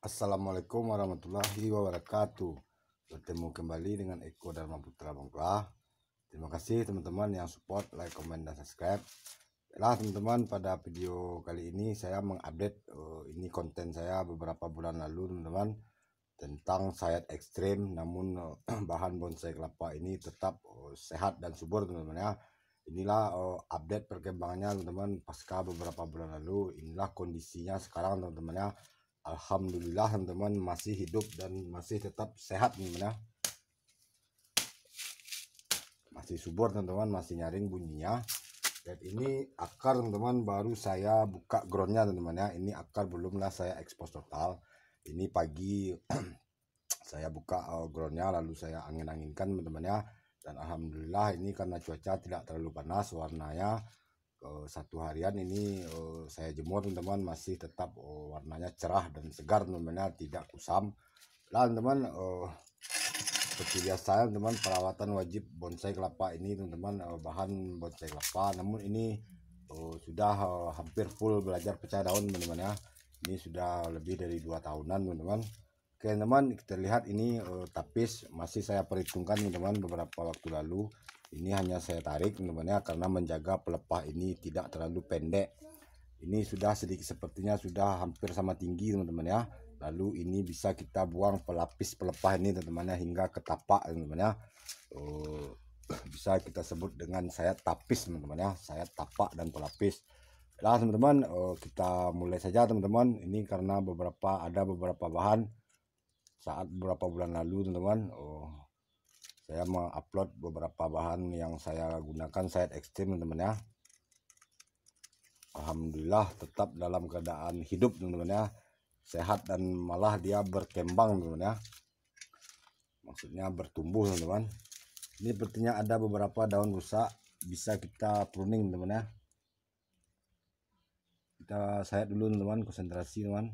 Assalamualaikum warahmatullahi wabarakatuh. Bertemu kembali dengan Eko Dharma Putra Bangkla. Terima kasih teman-teman yang support, like, comment, dan subscribe. Lah teman-teman, pada video kali ini saya mengupdate ini konten saya beberapa bulan lalu teman-teman, tentang sayat ekstrim namun bahan bonsai kelapa ini tetap sehat dan subur teman-teman ya. Inilah update perkembangannya teman-teman pasca beberapa bulan lalu. Inilah kondisinya sekarang teman-teman ya. Alhamdulillah teman-teman masih hidup dan masih tetap sehat teman-teman ya. Masih subur teman-teman, masih nyaring bunyinya. Dan ini akar teman-teman baru saya buka groundnya teman-teman ya. Ini akar belumlah saya ekspos total. Ini pagi saya buka groundnya lalu saya angin-anginkan teman-teman ya. Dan alhamdulillah ini karena cuaca tidak terlalu panas, warnanya satu harian ini saya jemur teman-teman masih tetap warnanya cerah dan segar teman-teman ya, tidak kusam. Lah teman-teman, seperti biasa teman-teman, perawatan wajib bonsai kelapa ini teman-teman, bahan bonsai kelapa. Namun ini sudah hampir full belajar pecah daun teman-teman ya. Ini sudah lebih dari 2 tahunan teman-teman. Oke teman, kita lihat ini tapis masih saya perhitungkan teman-teman beberapa waktu lalu. Ini hanya saya tarik teman-teman ya, karena menjaga pelepah ini tidak terlalu pendek. Ini sudah sedikit sepertinya sudah hampir sama tinggi teman-teman ya. Lalu ini bisa kita buang pelapis pelepah ini teman-teman ya, hingga ke tapak teman-teman ya. Bisa kita sebut dengan sayat tapis teman-teman ya, sayat tapak dan pelapis. Nah teman-teman, kita mulai saja teman-teman. Ini karena ada beberapa bahan saat beberapa bulan lalu teman-teman, saya mengupload beberapa bahan yang saya gunakan sayat ekstrim teman-teman ya. Alhamdulillah tetap dalam keadaan hidup teman-teman ya, sehat dan malah dia berkembang teman-teman ya, maksudnya bertumbuh teman-teman. Ini sepertinya ada beberapa daun rusak, bisa kita pruning teman-teman ya. Kita sayat dulu teman-teman, konsentrasi teman,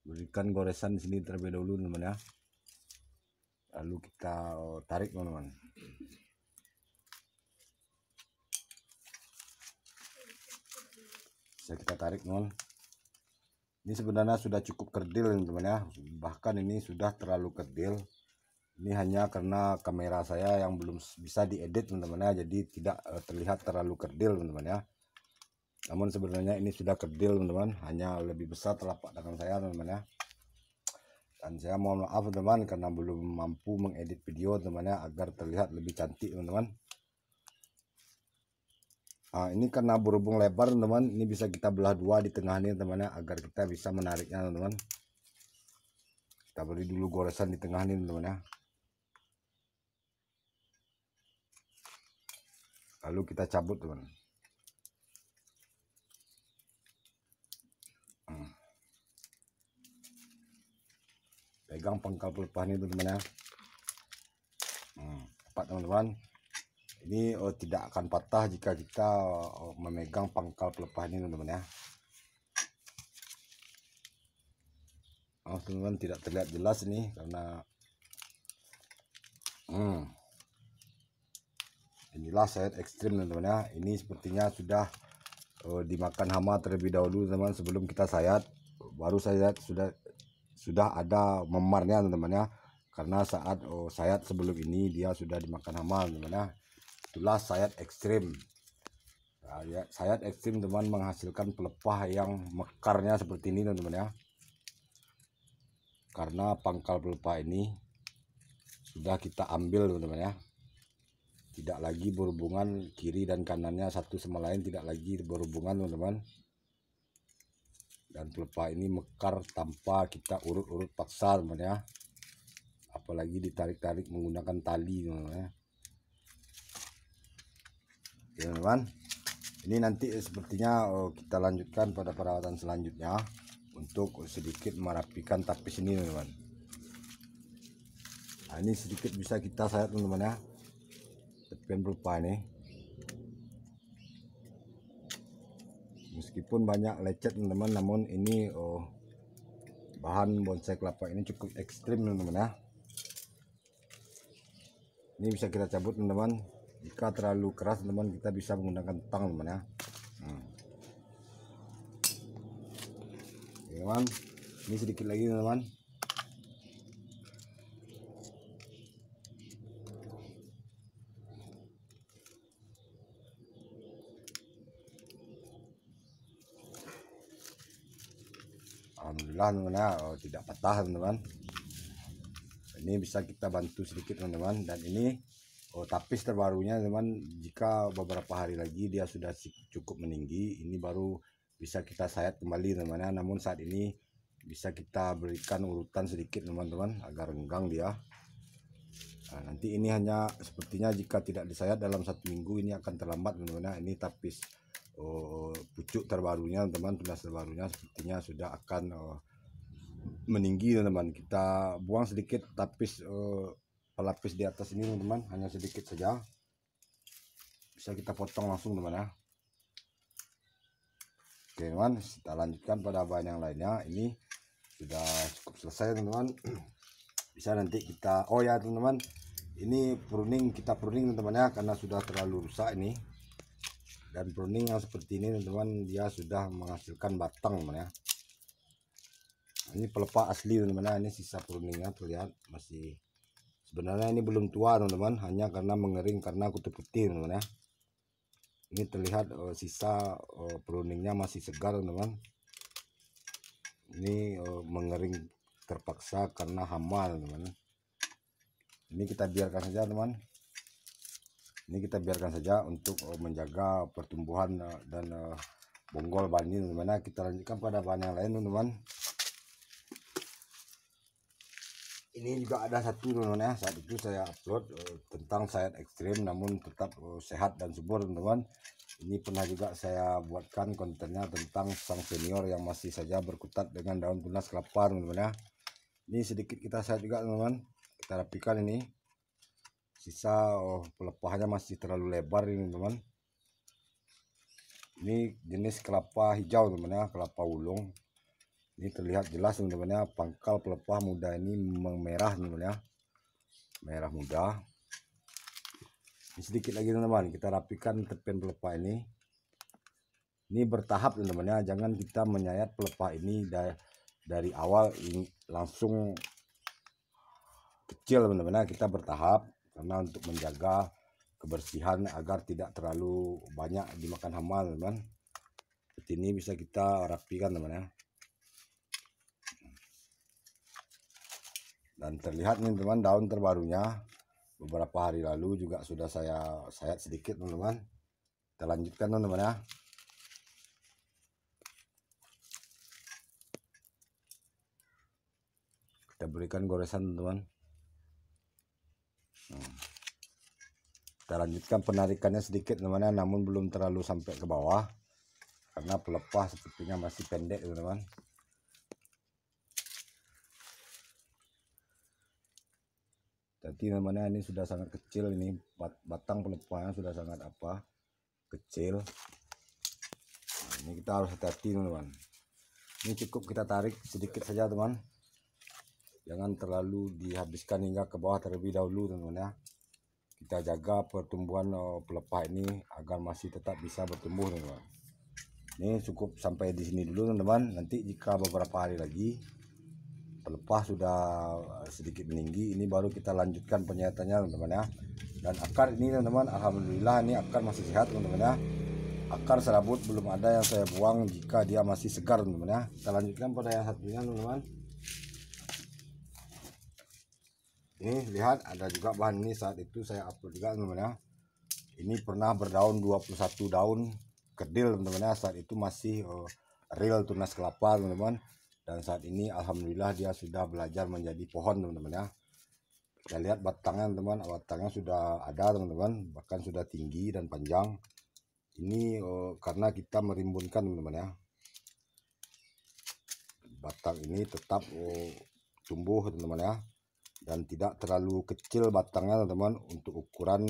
berikan goresan di sini terlebih dahulu teman-teman ya, lalu kita tarik teman-teman. Bisa kita tarik teman. Ini sebenarnya sudah cukup kerdil teman-teman ya, bahkan ini sudah terlalu kerdil. Ini hanya karena kamera saya yang belum bisa diedit teman-teman ya, jadi tidak terlihat terlalu kerdil teman-teman ya. Namun sebenarnya ini sudah kerdil teman-teman, hanya lebih besar telapak tangan saya teman-teman ya. Dan saya mohon maaf teman-teman karena belum mampu mengedit video teman-teman ya, agar terlihat lebih cantik teman-teman. Nah, ini karena berhubung lebar teman-teman, ini bisa kita belah dua di tengah ini teman-teman ya, agar kita bisa menariknya teman-teman. Kita beri dulu goresan di tengah ini teman-teman ya, lalu kita cabut teman. Pegang pangkal pelepah ini teman-teman ya. Tepat teman-teman. Ini tidak akan patah jika kita memegang pangkal pelepah ini teman-teman ya. Teman-teman tidak terlihat jelas ini karena inilah sayat ekstrim teman-teman ya. Ini sepertinya sudah dimakan hama terlebih dahulu teman-teman, sebelum kita sayat. Baru sayat sudah ada memarnya teman-teman ya, karena saat sayat sebelum ini dia sudah dimakan hama teman-teman ya. Itulah sayat ekstrim. Nah, ya, sayat ekstrim teman menghasilkan pelepah yang mekarnya seperti ini teman-teman ya, karena pangkal pelepah ini sudah kita ambil teman-teman ya, tidak lagi berhubungan kiri dan kanannya satu sama lain, tidak lagi berhubungan teman-teman. Dan pelepah ini mekar tanpa kita urut-urut paksa teman ya, apalagi ditarik-tarik menggunakan tali teman ya. Oke teman, ini nanti sepertinya kita lanjutkan pada perawatan selanjutnya untuk sedikit merapikan tapis ini teman-teman. Nah, ini sedikit bisa kita sayat teman-teman ya, tepian pelepah ini. Meskipun banyak lecet teman-teman, namun ini bahan bonsai kelapa ini cukup ekstrim teman-teman ya. Ini bisa kita cabut teman-teman. Jika terlalu keras teman, kita bisa menggunakan tang teman ya. Oke, teman, Ini sedikit lagi teman-teman. Alhamdulillah teman-teman ya, tidak patah teman-teman. Ini bisa kita bantu sedikit teman-teman. Dan ini tapis terbarunya teman, jika beberapa hari lagi dia sudah cukup meninggi, ini baru bisa kita sayat kembali teman-teman ya. Namun saat ini bisa kita berikan urutan sedikit teman-teman agar renggang dia. Nah, nanti ini hanya sepertinya jika tidak disayat dalam 1 minggu ini akan terlambat teman-teman ya. Ini tapis pucuk terbarunya teman-teman, tunas terbarunya sepertinya sudah akan meninggi teman-teman. Kita buang sedikit tapis pelapis di atas ini teman-teman, hanya sedikit saja, bisa kita potong langsung teman ya. Oke teman, kita lanjutkan pada bahan yang lainnya. Ini sudah cukup selesai teman-teman. Bisa nanti kita ya teman-teman, ini pruning, kita pruning teman-teman ya, karena sudah terlalu rusak ini. Dan pruning yang seperti ini teman-teman, dia sudah menghasilkan batang teman ya. Ini pelepah asli teman-teman ya, ini sisa pruningnya terlihat masih, sebenarnya ini belum tua teman-teman, hanya karena mengering karena kutu putih teman-teman ya. Ini terlihat sisa pruningnya masih segar teman-teman. Ini mengering terpaksa karena hama teman-teman. Ini kita biarkan saja teman. Ini kita biarkan saja untuk menjaga pertumbuhan dan bonggol bahan ini teman-teman. Kita lanjutkan pada bahan yang lain teman-teman. Ini juga ada satu teman-teman ya, saat itu saya upload tentang sayat ekstrim namun tetap sehat dan subur teman-teman. Ini pernah juga saya buatkan kontennya tentang sang senior yang masih saja berkutat dengan daun tunas kelapa teman-teman ya. Ini sedikit kita sayat juga teman-teman, kita rapikan ini. Sisa pelepahnya masih terlalu lebar ini teman-teman. Ini jenis kelapa hijau teman-teman ya, kelapa ulung. Ini terlihat jelas teman-teman ya, pangkal pelepah muda ini memerah teman-teman ya, merah muda. Ini sedikit lagi teman-teman, kita rapikan tepian pelepah ini. Ini bertahap teman-teman ya, jangan kita menyayat pelepah ini dari awal ini langsung kecil teman-teman ya. Kita bertahap karena untuk menjaga kebersihan agar tidak terlalu banyak dimakan hama teman-teman. Seperti ini bisa kita rapikan teman-teman ya. Dan terlihat nih teman, daun terbarunya beberapa hari lalu juga sudah saya sayat sedikit teman-teman. Kita lanjutkan teman-teman ya. Kita berikan goresan teman-teman. Kita lanjutkan penarikannya sedikit teman-teman, namun belum terlalu sampai ke bawah karena pelepah sepertinya masih pendek teman-teman. Jadi namanya ini sudah sangat kecil, ini batang pelepahnya sudah sangat kecil. Nah, ini kita harus hati-hati teman-teman. Ini cukup kita tarik sedikit saja teman, jangan terlalu dihabiskan hingga ke bawah terlebih dahulu teman-teman ya. Kita jaga pertumbuhan pelepah ini agar masih tetap bisa bertumbuh teman-teman. Ini cukup sampai di sini dulu teman-teman. Nanti jika beberapa hari lagi pelepah sudah sedikit meninggi, ini baru kita lanjutkan penyayatannya teman-teman ya. Dan akar ini teman-teman, alhamdulillah ini akar masih sehat teman-teman ya. Akar serabut belum ada yang saya buang jika dia masih segar teman-teman ya. Kita lanjutkan pada yang satunya teman-teman. Ini lihat ada juga bahan ini, saat itu saya upload juga teman-teman ya. Ini pernah berdaun 21 daun kedil teman-teman ya, saat itu masih real tunas kelapa teman-teman. Dan saat ini alhamdulillah dia sudah belajar menjadi pohon teman-teman ya. Kita lihat batangnya teman-teman, batangnya sudah ada teman-teman, bahkan sudah tinggi dan panjang. Ini karena kita merimbunkan teman-teman ya. Batang ini tetap tumbuh teman-teman ya, dan tidak terlalu kecil batangnya teman-teman untuk ukuran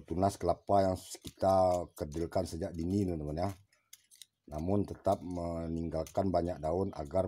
tunas kelapa yang kita kedilkan sejak dini teman-teman ya. Namun tetap meninggalkan banyak daun agar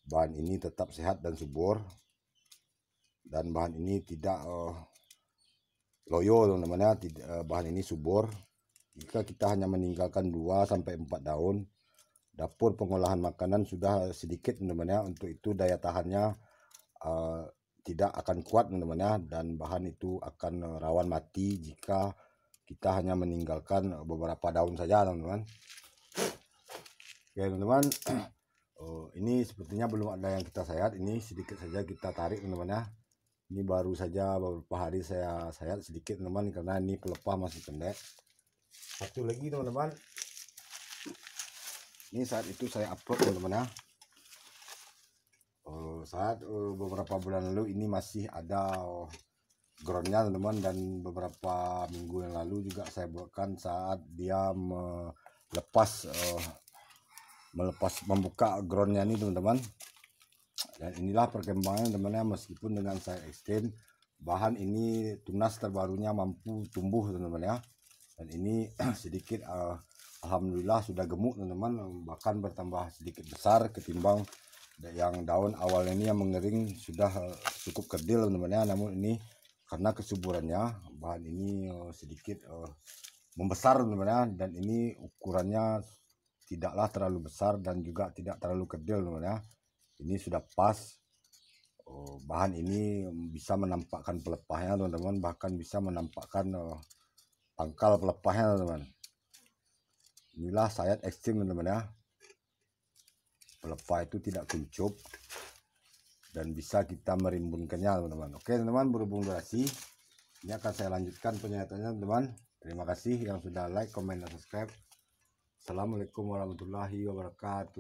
bahan ini tetap sehat dan subur, dan bahan ini tidak loyo teman-teman ya. Bahan ini subur jika kita hanya meninggalkan 2 sampai 4 daun dapur pengolahan makanan sudah sedikit teman-teman ya. Untuk itu daya tahannya tidak akan kuat teman-teman ya, dan bahan itu akan rawan mati jika kita hanya meninggalkan beberapa daun saja teman-teman. Oke teman-teman, ini sepertinya belum ada yang kita sayat. Ini sedikit saja kita tarik teman-teman ya. Ini baru saja beberapa hari saya sayat sedikit teman-teman, karena ini pelepah masih pendek. Satu lagi teman-teman, ini saat itu saya upload teman-teman ya. Saat beberapa bulan lalu ini masih ada groundnya teman-teman, dan beberapa minggu yang lalu juga saya buatkan saat dia membuka groundnya ini teman-teman. Dan inilah perkembangan teman-teman, meskipun dengan saya extend bahan ini, tunas terbarunya mampu tumbuh teman-teman ya. Dan ini sedikit alhamdulillah sudah gemuk teman-teman, bahkan bertambah sedikit besar ketimbang yang daun awal ini yang mengering sudah cukup kerdil teman-teman ya. Namun ini karena kesuburannya bahan ini sedikit membesar teman-teman ya, dan ini ukurannya tidaklah terlalu besar dan juga tidak terlalu kerdil teman-teman ya. Ini sudah pas. Bahan ini bisa menampakkan pelepahnya teman-teman, bahkan bisa menampakkan pangkal pelepahnya teman-teman. Inilah sayat ekstrim teman-teman ya. Pelepah itu tidak kuncup dan bisa kita merimbunkannya teman-teman. Oke teman-teman, berhubung durasi, ini akan saya lanjutkan penyayatannya teman-teman. Terima kasih yang sudah like, comment, dan subscribe. Assalamualaikum warahmatullahi wabarakatuh.